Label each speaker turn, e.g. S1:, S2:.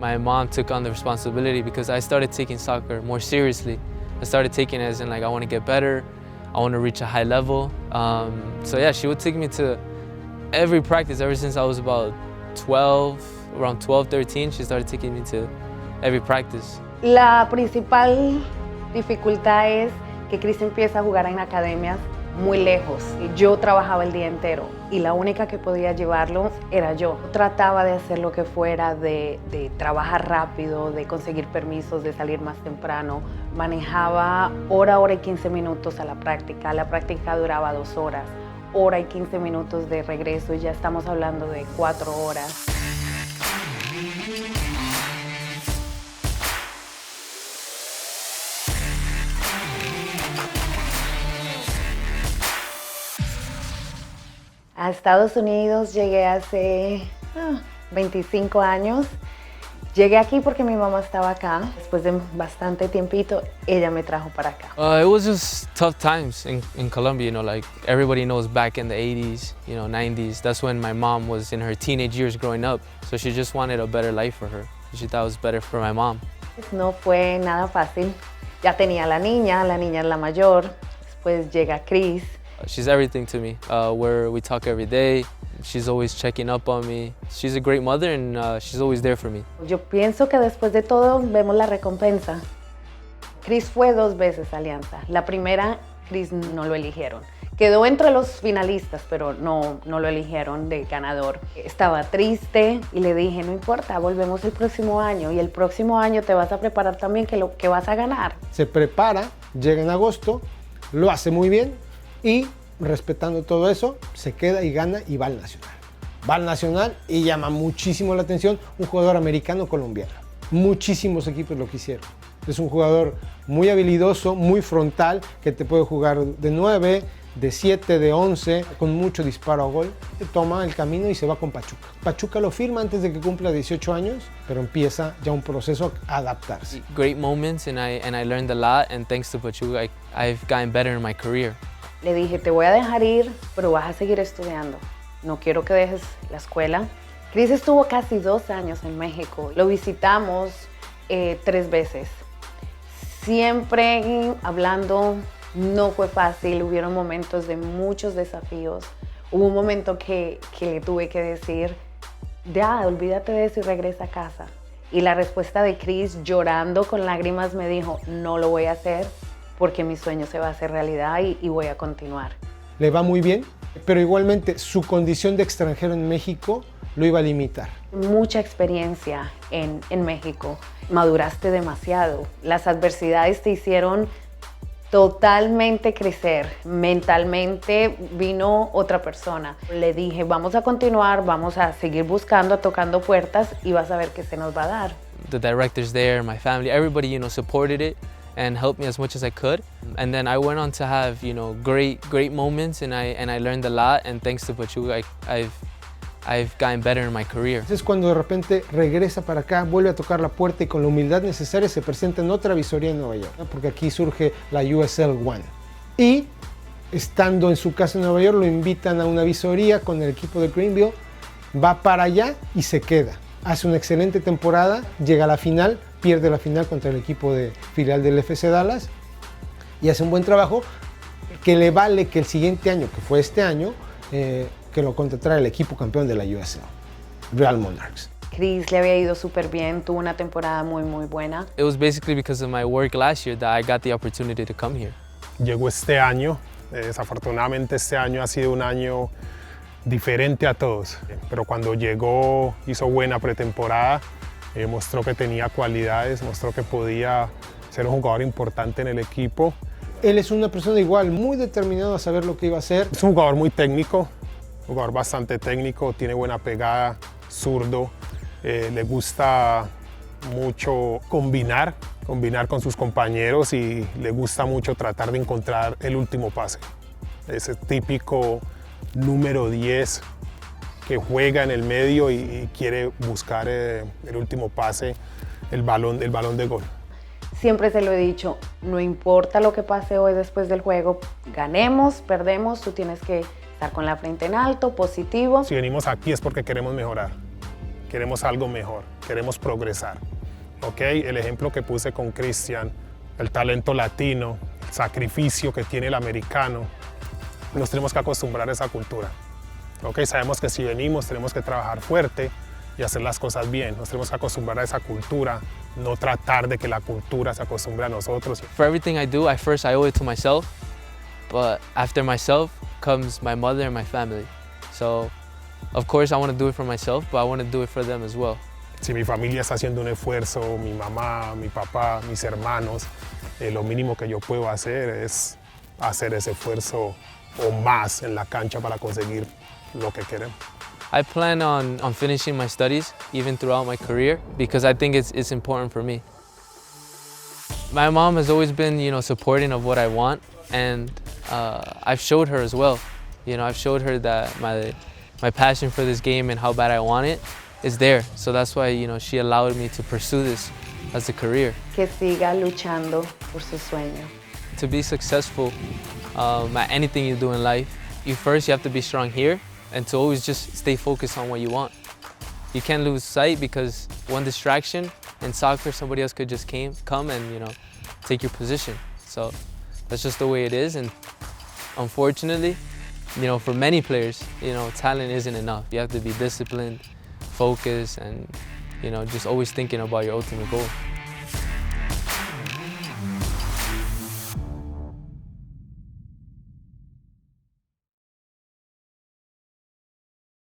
S1: My mom took on the responsibility because I started taking soccer more seriously. I started taking it as in like I want to get better, I want to reach a high level. So yeah, she would take me to every practice ever since I was about 12, around 12, 13. She started taking me to every practice.
S2: La principal dificultad es que Chris empieza a jugar en academias muy lejos. Yo trabajaba el día entero y la única que podía llevarlo era yo. Trataba de hacer lo que fuera, de trabajar rápido, de conseguir permisos, de salir más temprano. Manejaba hora y 15 minutos a la práctica. La práctica duraba 2 horas. Hora y 15 minutos de regreso y ya estamos hablando de 4 horas. A Estados Unidos llegué hace 25 años. Llegué aquí porque mi mamá estaba acá. Después de bastante tiempito, ella me trajo para acá.
S1: It was just tough times in Colombia, you know, like everybody knows back in the 80s, you know, 90s. That's when my mom was in her teenage years growing up. So she just wanted a better life for her. She thought it was better for my mom.
S2: No fue nada fácil. Ya tenía la niña es la mayor. Después llega Chris.
S1: She's everything to me. We talk every day. She's always checking up on me. She's a great mother and she's always there for me.
S2: Yo pienso que después de todo vemos la recompensa. Chris fue 2 veces a Alianza. La primera, Chris no lo eligieron. Quedó entre los finalistas, pero no lo eligieron de ganador. Estaba triste y le dije, no importa, volvemos el próximo año. Y el próximo año te vas a preparar también que vas a ganar.
S3: Se prepara, llega en agosto, lo hace muy bien y respetando todo eso, se queda y gana y va al Nacional. Va al Nacional y llama muchísimo la atención un jugador americano-colombiano. Muchísimos equipos lo quisieron. Es un jugador muy habilidoso, muy frontal, que te puede jugar de 9, de 7, de 11, con mucho disparo a gol. Toma el camino y se va con Pachuca. Pachuca lo firma antes de que cumpla 18 años, pero empieza ya un proceso a adaptarse.
S1: Great moments and I learned a lot, and thanks to Pachuca, I've gotten better in my career.
S2: Le dije, te voy a dejar ir, pero vas a seguir estudiando. No quiero que dejes la escuela. Chris estuvo casi 2 años en México. Lo visitamos 3 veces. Siempre hablando, no fue fácil. Hubieron momentos de muchos desafíos. Hubo un momento que le tuve que decir, ya, olvídate de eso y regresa a casa. Y la respuesta de Chris, llorando con lágrimas, me dijo, no lo voy a hacer, porque mi sueño se va a hacer realidad y voy a continuar.
S3: Le va muy bien, pero igualmente su condición de extranjero en México lo iba a limitar.
S2: Mucha experiencia en México, maduraste demasiado. Las adversidades te hicieron totalmente crecer. Mentalmente vino otra persona. Le dije, vamos a continuar, vamos a seguir buscando, tocando puertas y vas a ver qué se nos va a dar.
S1: The directors there, my family, everybody, you know, supported it and helped me as much as I could. And then I went on to have, you know, great moments, and I learned a lot. And thanks to Pachuca, I've gotten better in my career.
S3: Es cuando de repente regresa para acá, vuelve a tocar la puerta y con la humildad necesaria se presenta en otra visoría en Nueva York, ¿no? Porque aquí surge la USL One. Y estando en su casa en Nueva York, lo invitan a una visoría con el equipo de Greenville, va para allá y se queda. Hace una excelente temporada, llega a la final, pierde la final contra el equipo de filial del FC Dallas y hace un buen trabajo que le vale que el siguiente año, que fue este año, que lo contratara el equipo campeón de la USL, Real Monarchs.
S2: Chris le había ido súper bien, tuvo una temporada muy buena.
S1: It was basically because of my work last year that I got the opportunity to come here.
S4: Llegó este año, desafortunadamente este año ha sido un año diferente a todos, pero cuando llegó hizo buena pretemporada, mostró que tenía cualidades, mostró que podía ser un jugador importante en el equipo.
S3: Él es una persona igual, muy determinado a saber lo que iba a hacer.
S4: Es un jugador muy técnico, un jugador bastante técnico, tiene buena pegada, zurdo, le gusta mucho combinar con sus compañeros y le gusta mucho tratar de encontrar el último pase. Ese típico número 10 que juega en el medio y quiere buscar el último pase, el balón de gol.
S2: Siempre se lo he dicho, no importa lo que pase hoy después del juego, ganemos, perdemos, tú tienes que estar con la frente en alto, positivo.
S4: Si venimos aquí es porque queremos mejorar. queremos algo mejor, queremos progresar. ¿Okay? El ejemplo que puse con Cristian, el talento latino, el sacrificio que tiene el americano, nos tenemos que acostumbrar a esa cultura. ¿Okay? Sabemos que si venimos tenemos que trabajar fuerte y hacer las cosas bien. Nos tenemos que acostumbrar a esa cultura, no tratar de que la cultura se acostumbre a nosotros.
S1: For everything I do, I owe it to myself, but after myself comes my mother and my family. So, of course, I want to do it for myself, but I want to do it for them as well.
S4: Si mi familia está haciendo un esfuerzo, mi mamá, mi papá, mis hermanos, lo mínimo que yo puedo hacer es hacer ese esfuerzo o más en la cancha para conseguir lo que queremos.
S1: I plan on finishing my studies even throughout my career because I think it's important for me. My mom has always been, supporting of what I want, and I've showed her as well. I've showed her that my passion for this game and how bad I want it is there. So that's why, she allowed me to pursue this as a career.
S2: Que siga luchando por su sueño.
S1: To be successful at anything you do in life, you have to be strong here and to always just stay focused on what you want. You can't lose sight because one distraction in soccer, somebody else could just come and, take your position. So that's just the way it is. And unfortunately, for many players, talent isn't enough. You have to be disciplined, focused, and, just always thinking about your ultimate goal.